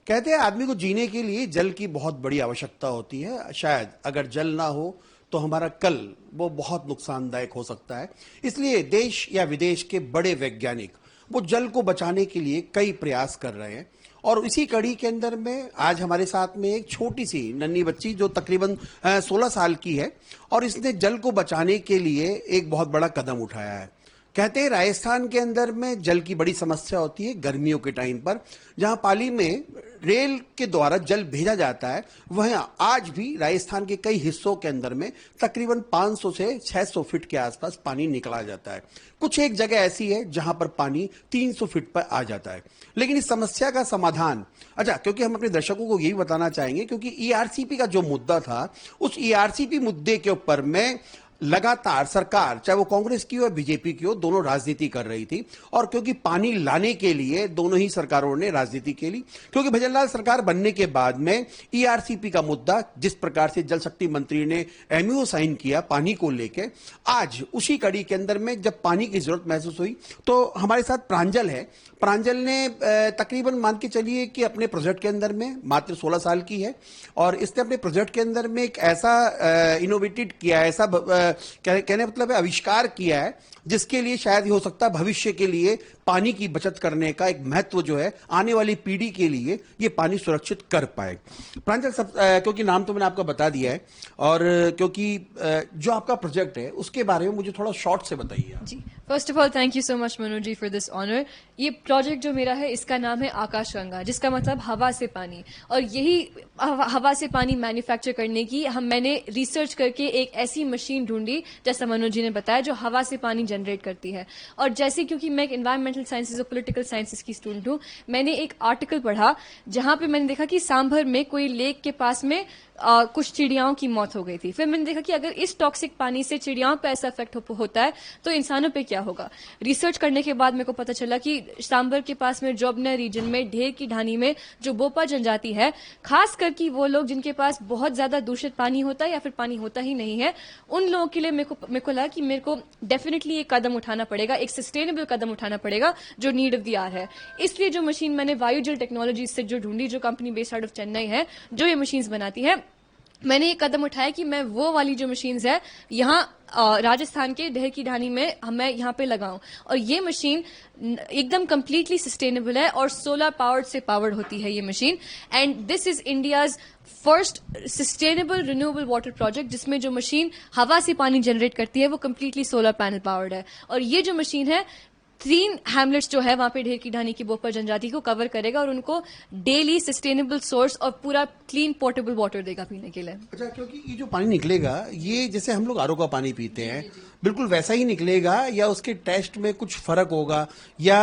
कहते हैं आदमी को जीने के लिए जल की बहुत बड़ी आवश्यकता होती है। शायद अगर जल ना हो तो हमारा कल वो बहुत नुकसानदायक हो सकता है। इसलिए देश या विदेश के बड़े वैज्ञानिक वो जल को बचाने के लिए कई प्रयास कर रहे हैं। और इसी कड़ी के अंदर में आज हमारे साथ में एक छोटी सी नन्ही बच्ची जो तकरीबन 16 साल की है और इसने जल को बचाने के लिए एक बहुत बड़ा कदम उठाया है। कहते हैं राजस्थान के अंदर में जल की बड़ी समस्या होती है गर्मियों के टाइम पर, जहां पाली में रेल के द्वारा जल भेजा जाता है। वहीं आज भी राजस्थान के कई हिस्सों के अंदर में तकरीबन 500 से 600 फीट के आसपास पानी निकला जाता है। कुछ एक जगह ऐसी है जहां पर पानी 300 फीट पर आ जाता है। लेकिन इस समस्या का समाधान, अच्छा, क्योंकि हम अपने दर्शकों को यही बताना चाहेंगे, क्योंकि ईआरसीपी का जो मुद्दा था, उस ईआरसीपी मुद्दे के ऊपर में लगातार सरकार, चाहे वो कांग्रेस की हो या बीजेपी की हो, दोनों राजनीति कर रही थी। और क्योंकि पानी लाने के लिए दोनों ही सरकारों ने राजनीति की, क्योंकि भजनलाल सरकार बनने के बाद में ईआरसीपी का मुद्दा, जिस प्रकार से जल शक्ति मंत्री ने एमओयू साइन किया पानी को लेके, आज उसी कड़ी के अंदर में जब पानी की जरूरत महसूस हुई तो हमारे साथ प्रांजल है। प्रांजल ने तकरीबन मान के चलिए कि अपने प्रोजेक्ट के अंदर में मात्र 16 साल की है और इसने अपने प्रोजेक्ट के अंदर में एक ऐसा इनोवेटेड किया है, ऐसा कहने मतलब है आविष्कार किया है जिसके लिए शायद ये हो सकता है भविष्य के लिए पानी की बचत करने का एक महत्व जो है आने वाली पीढ़ी के लिए ये पानी सुरक्षित कर पाए। प्रांजल, क्योंकि नाम तो मैंने आपका बता दिया है और क्योंकि जो आपका प्रोजेक्ट है उसके बारे में मुझे थोड़ा शॉर्ट से बताइए। जी, first of all thank you so much Manoj ji for this honour. ये प्रोजेक्ट जो मेरा है इसका नाम है आकाशगंगा, जिसका मतलब हवा से पानी। और यही हवा से पानी मैन्युफैक्चर करने की मैंने रिसर्च करके एक ऐसी मशीन ढूंढी, जैसा मनोज जी ने बताया, जो हवा से पानी जनरेट करती है। और जैसे क्योंकि मैं एक एनवायरमेंटल साइंसेज और पॉलिटिकल साइंसेज की स्टूडेंट हूँ, मैंने एक आर्टिकल पढ़ा जहां पे मैंने देखा कि सांभर में कोई लेक के पास में कुछ चिड़ियाओं की मौत हो गई थी। फिर मैंने देखा कि अगर इस टॉक्सिक पानी से चिड़ियाओं पे ऐसा इफेक्ट होता है तो इंसानों पे क्या होगा। रिसर्च करने के बाद मेरे को पता चला कि सांभर के पास में जोबना रीजन में ढेर की ढानी में जो बोपा जनजाति है, खास करके वो लोग जिनके पास बहुत ज्यादा दूषित पानी होता है या फिर पानी होता ही नहीं है, उन लोगों के लिए मेरे को लगा कि मेरे को डेफिनेटली एक कदम उठाना पड़ेगा, एक सस्टेनेबल कदम उठाना पड़ेगा जो नीड ऑफ द आवर है। इसलिए जो मशीन मैंने वायुजल टेक्नोलॉजी से जो ढूंढी, जो company based out of Chennai है, जो ये मशीन्स बनाती है, मैंने ये कदम उठाया कि मैं वो वाली जो मशीन्स है यहाँ राजस्थान के ढेर की ढानी में मैं यहाँ पे लगाऊं। और ये मशीन एकदम कंप्लीटली सस्टेनेबल है और सोलर पावर्ड से पावर्ड होती है ये machine. And this is India's first sustainable renewable water project, जिसमें जो मशीन हवा से पानी जनरेट करती है वो कंप्लीटली सोलर पैनल पावर्ड है। और ये जो मशीन है 3 हैमलेट्स जो है वहां पे ढेर की ढानी की बोपा जनजाति को कवर करेगा और उनको डेली सस्टेनेबल सोर्स और पूरा क्लीन पोर्टेबल वाटर देगा पीने के लिए। अच्छा, क्योंकि ये जो पानी निकलेगा, ये जैसे हम लोग आरओ का पानी पीते हैं, बिल्कुल वैसा ही निकलेगा या उसके टेस्ट में कुछ फर्क होगा, या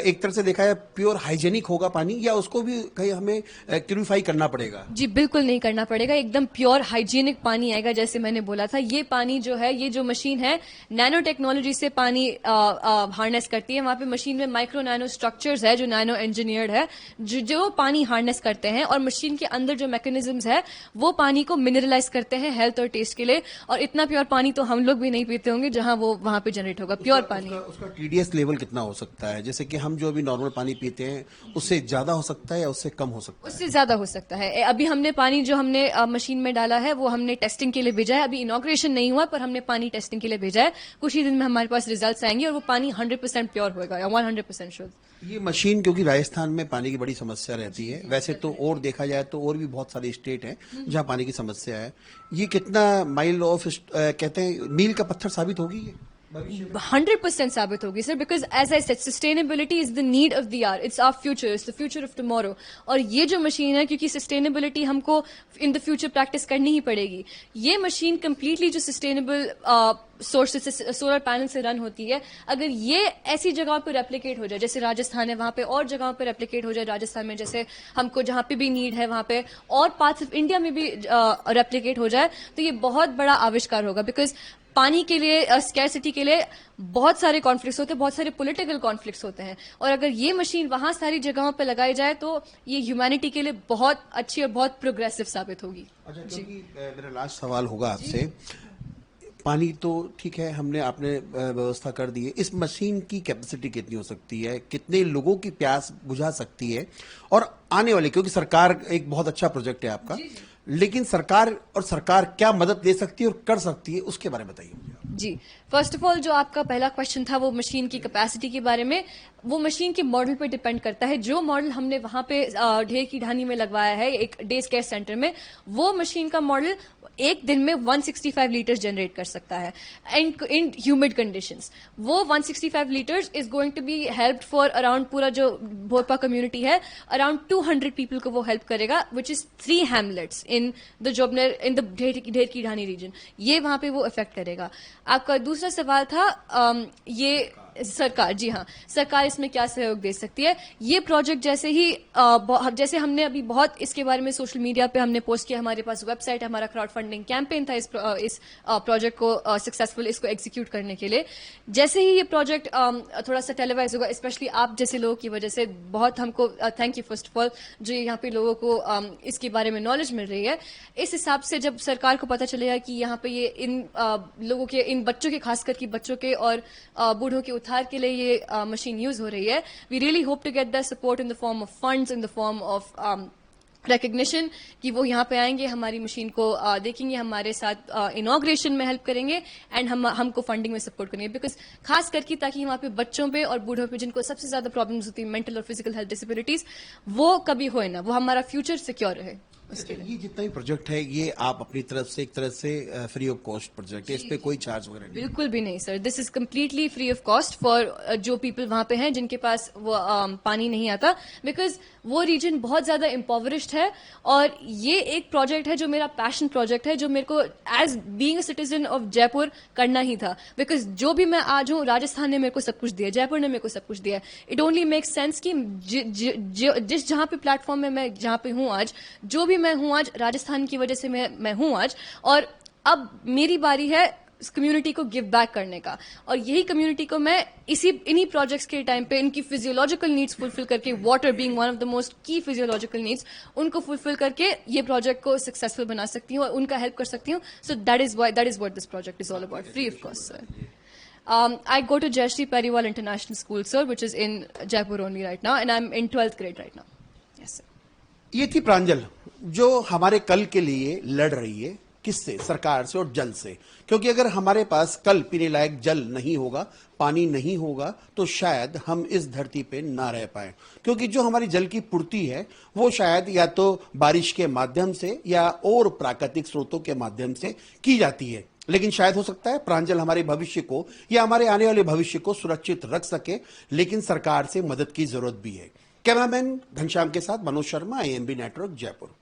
एक तरह से देखा है प्योर हाइजेनिक होगा पानी, या उसको भी कहीं हमें प्यूरिफाई करना पड़ेगा? जी बिल्कुल नहीं करना पड़ेगा, एकदम प्योर हाइजीनिक पानी आएगा। जैसे मैंने बोला था, ये पानी जो है, ये जो मशीन है नैनो टेक्नोलॉजी से पानी हार्नेस करती है। वहां पे मशीन में माइक्रो नैनो स्ट्रक्चर्स है जो नैनो इंजीनियर्ड है, जो पानी हार्नेस करते हैं। और मशीन के अंदर जो मैकेनिज्म्स है वो पानी को मिनरलाइज करते हैं हेल्थ और टेस्ट के लिए। और इतना प्योर पानी तो हम लोग भी नहीं पीते होंगे जहां वो वहां पे जनरेट होगा प्योर पानी। उसका टीडीएस लेवल कितना हो सकता है? जैसे कि हम जो अभी नॉर्मल पानी पीते हैं उससे ज्यादा हो सकता है या उससे कम हो सकता है? उससे ज्यादा हो सकता है। अभी हमने पानी जो हमने मशीन में डाला है वो हमने टेस्टिंग के लिए भेजा है। अभी इनॉग्रेशन नहीं हुआ पर हमने पानी टेस्टिंग के लिए भेजा है। कुछ ही दिन में हमारे पास रिजल्ट्स आएंगे और वो पानी 100% प्योर होगा, 100% शुद्ध। ये मशीन, क्योंकि राजस्थान में पानी की बड़ी समस्या रहती है, वैसे तो और देखा जाए तो और भी बहुत सारे स्टेट हैं जहां पानी की समस्या है, ये कितना माइल ऑफ कहते हैं मील का पत्थर साबित होगी ये? 100% साबित होगी sir, because as I said sustainability is the need of the hour, it's our future, it's the future of tomorrow. और ये जो मशीन है, क्योंकि सस्टेनेबिलिटी हमको इन द फ्यूचर प्रैक्टिस करनी ही पड़ेगी, ये मशीन कंप्लीटली जो सस्टेनेबल सोर्स से सोलर पैनल से रन होती है, अगर ये ऐसी जगहों पर रेप्लिकेट हो जाए, जैसे राजस्थान है वहां पे, और जगहों पर रेप्लिकेट हो जाए राजस्थान में, जैसे हमको जहां पे भी नीड है वहां पे, और पार्ट्स ऑफ इंडिया में भी रेप्लिकेट हो जाए, तो ये बहुत बड़ा आविष्कार होगा। बिकॉज पानी के लिए, स्कैरसिटी के लिए बहुत सारे कॉन्फ्लिक्ट्स होते हैं, बहुत सारे पॉलिटिकल कॉन्फ्लिक्ट्स होते हैं। और अगर ये मशीन वहां सारी जगहों पर लगाई जाए तो ये ह्यूमैनिटी के लिए बहुत अच्छी और बहुत प्रोग्रेसिव साबित होगी। अच्छा, क्योंकि मेरा लास्ट सवाल होगा आपसे, पानी तो ठीक है, हमने आपने व्यवस्था कर दी है। इस मशीन की कैपेसिटी कितनी हो सकती है, कितने लोगों की प्यास बुझा सकती है, और आने वाले, क्योंकि सरकार एक बहुत अच्छा प्रोजेक्ट है आपका, लेकिन सरकार क्या मदद दे सकती है और कर सकती है, उसके बारे में बताइए मुझे। जी, फर्स्ट ऑफ ऑल जो आपका पहला क्वेश्चन था वो मशीन की कैपेसिटी के बारे में, वो मशीन के मॉडल पे डिपेंड करता है। जो मॉडल हमने वहां पे ढेर की ढानी में लगवाया है एक डे केयर सेंटर में, वो मशीन का मॉडल एक दिन में 165 लीटर्स जनरेट कर सकता है इन ह्यूमिड कंडीशंस। वो 165 litres is going to be helped for around, पूरा जो भोरपा कम्युनिटी है, अराउंड 200 पीपल को वो हेल्प करेगा, which is 3 hamlets in the Jobner, in the Dher ki ढानी reason. ये वहां पे वो इफेक्ट करेगा। आपका दूसरा सवाल था ये सरकार, जी हाँ, सरकार इसमें क्या सहयोग दे सकती है। ये प्रोजेक्ट जैसे ही जैसे हमने अभी बहुत इसके बारे में सोशल मीडिया पे हमने पोस्ट किया, हमारे पास वेबसाइट, हमारा क्राउड फंडिंग कैंपेन था इस प्रोजेक्ट को सक्सेसफुल इसको एग्जीक्यूट करने के लिए। जैसे ही ये प्रोजेक्ट थोड़ा सा टेलीवाइज होगा, स्पेशली आप जैसे लोगों की वजह से, बहुत हमको thank you first of all, जो यहाँ पे लोगों को इसके बारे में नॉलेज मिल रही है। इस हिसाब से जब सरकार को पता चलेगा कि यहाँ पे ये इन लोगों के, इन बच्चों के, खासकर की बच्चों के और बूढ़ों के उद्धार के लिए ये मशीन यूज हो रही है, we really hope to get the support in the form of funds, in the form of recognition, कि वो यहाँ पे आएंगे, हमारी मशीन को देखेंगे, हमारे साथ इनॉग्रेशन में हेल्प करेंगे, एंड हमको फंडिंग में सपोर्ट करेंगे, बिकॉज खास करके ताकि वहाँ पे बच्चों पे और बूढ़ों पे, जिनको सबसे ज्यादा प्रॉब्लम्स होती है, मेंटल और फिजिकल हेल्थ डिसेबिलिटीज, वो कभी होए ना, वो हमारा फ्यूचर सिक्योर रहे। ये जितना भी प्रोजेक्ट है, ये आप अपनी तरफ से एक तरह से फ्री ऑफ कॉस्ट प्रोजेक्ट है, इस पे कोई चार्ज वगैरह नहीं? बिल्कुल भी नहीं sir, this is completely free of cost for जो पीपल वहां पे हैं जिनके पास वो पानी नहीं आता, बिकॉज वो रीजन बहुत ज्यादा इम्पोवरिश्ड है। और ये एक प्रोजेक्ट है जो मेरा पैशन प्रोजेक्ट है, जो मेरे को as being a citizen of Jaipur करना ही था, बिकॉज जो भी मैं आज हूँ, राजस्थान ने मेरे को सब कुछ दिया, जयपुर ने मेरे को सब कुछ दिया। इट ओनली मेक्स सेंस कि जिस जहां पे प्लेटफॉर्म में मैं जहां पे हूँ आज, जो भी मैं हूँ आज, राजस्थान की वजह से मैं हूँ आज, और अब मेरी बारी है इस कम्युनिटी को गिव बैक करने का। और यही कम्युनिटी को मैं इन्हीं प्रोजेक्ट्स के टाइम पे इनकी फिजियोलॉजिकल नीड्स फुलफिल करके, water being one of the most की फिजियोलॉजिकल नीड्स, उनको फुलफिल करके ये प्रोजेक्ट को सक्सेसफुल बना सकती हूँ और उनका हेल्प कर सकती हूँ। So that is what this project is all about, free of cost sir. I go to Jayashree Pariwal International School, sir, which is in Jaipur only right now, and I'm in 12th grade right now. Yes, sir. ये थी प्रांजल, जो हमारे कल के लिए लड़ रही है। किससे? सरकार से और जल से। क्योंकि अगर हमारे पास कल पीने लायक जल नहीं होगा, पानी नहीं होगा, तो शायद हम इस धरती पे ना रह पाए। क्योंकि जो हमारी जल की पूर्ति है, वो शायद या तो बारिश के माध्यम से या और प्राकृतिक स्रोतों के माध्यम से की जाती है। लेकिन शायद हो सकता है प्रांजल हमारे भविष्य को या हमारे आने वाले भविष्य को सुरक्षित रख सके, लेकिन सरकार से मदद की जरूरत भी है। कैमरामैन घनश्याम के साथ मनोज शर्मा, IMB नेटवर्क, जयपुर।